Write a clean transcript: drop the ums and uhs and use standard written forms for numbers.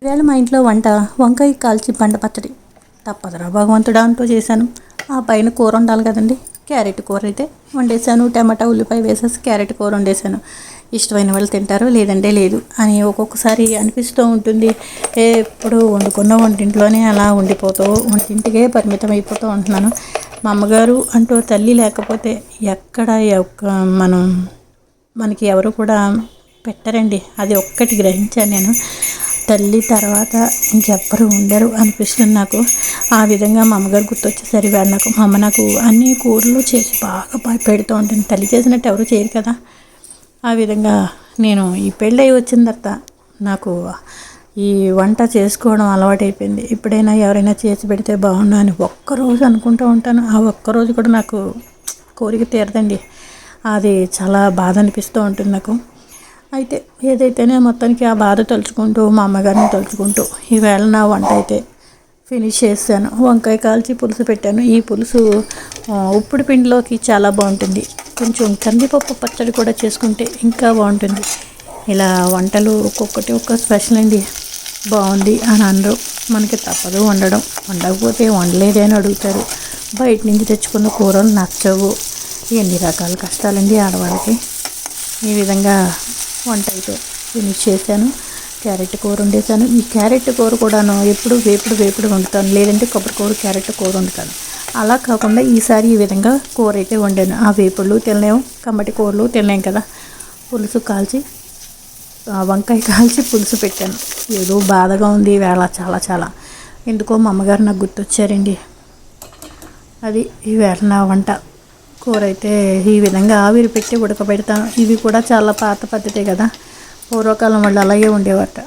ఈవేళ మా ఇంట్లో వంట వంకాయ కాల్చి బండ పచ్చడి. తప్పదురా భగవంతుడా అంటూ చేశాను. ఆ పైన కూర ఉండాలి కదండి. క్యారెట్ కూర అయితే వండేసాను. టమాటా ఉల్లిపాయ వేసేసి క్యారెట్ కూర వండేసాను. ఇష్టమైన వాళ్ళు తింటారు, లేదంటే లేదు అని ఒక్కొక్కసారి అనిపిస్తూ ఉంటుంది. ఎప్పుడు వండుకున్న వంటింట్లోనే అలా ఉండిపోతూ వంటింటికే పరిమితం అయిపోతూ ఉంటున్నాను. మా అమ్మగారు అంటూ తల్లి లేకపోతే ఎక్కడ మనం మనకి ఎవరు కూడా పెట్టరండి. అది ఒక్కటి గ్రహించాను నేను. తల్లి తర్వాత ఇంకెవ్వరు ఉండరు అనిపిస్తుంది నాకు. ఆ విధంగా మా అమ్మగారు గుర్తొచ్చేసరి నాకు మా అమ్మ నాకు అన్ని కూరలు చేసి బాగా పెడుతూ ఉంటుంది. తల్లి చేసినట్టు ఎవరు చేయరు కదా. ఆ విధంగా నేను ఈ పెళ్ళయి వచ్చిన తర్వాత నాకు ఈ వంట చేసుకోవడం అలవాటైపోయింది. ఎప్పుడైనా ఎవరైనా చేసి పెడితే బాగుండు అని ఒక్కరోజు అనుకుంటూ ఉంటాను. ఆ ఒక్కరోజు కూడా నాకు కోరిక తీరదండి. అది చాలా బాధ అనిపిస్తూ ఉంటుంది నాకు. అయితే ఏదైతేనే మొత్తానికి ఆ బాధ తలుచుకుంటూ మా అమ్మగారిని తలుచుకుంటూ ఈవేళ నా వంట అయితే ఫినిష్ చేశాను. వంకాయ కాల్చి పులుసు పెట్టాను. ఈ పులుసు ఉప్పుడు పిండిలోకి చాలా బాగుంటుంది. కొంచెం కందిపప్పు పచ్చడి కూడా చేసుకుంటే ఇంకా బాగుంటుంది. ఇలా వంటలు ఒక్కొక్కటి ఒక్క స్పెషల్ అండి. బాగుంది అని అనరు. మనకి తప్పదు వండడం. వండకపోతే వండలేదే అని అడుగుతారు. బయట నుంచి తెచ్చుకున్న కూరలు నచ్చవు. ఎన్ని రకాల కష్టాలండి ఆడవాళ్ళకి. ఈ విధంగా వంట అయితే ఫినిష్ చేశాను. క్యారెట్ కూర వండేసాను. ఈ క్యారెట్ కూర కూడాను ఎప్పుడు వేపుడు వండుతాను, లేదంటే కొబ్బరి కూర క్యారెట్ కూర వండుతాను. అలా కాకుండా ఈసారి ఈ విధంగా కూర అయితే వండాను. ఆ వేపుళ్ళు తినలేము, కమ్మటి కూరలు తినలేం కదా. పులుసు కాల్చి వంకాయ కాల్చి పులుసు పెట్టాను. ఏదో బాధగా ఉంది ఈవేళ చాలా. ఎందుకో మా అమ్మగారు నాకు గుర్తొచ్చారండి. అది ఈవేళ నా వంట. కూర అయితే ఈ విధంగా ఆవిరి పెట్టి ఉడకబెడతాను. ఇవి కూడా చాలా పాత పద్ధతే కదా. పూర్వకాలం వాళ్ళు అలాగే ఉండేవారట.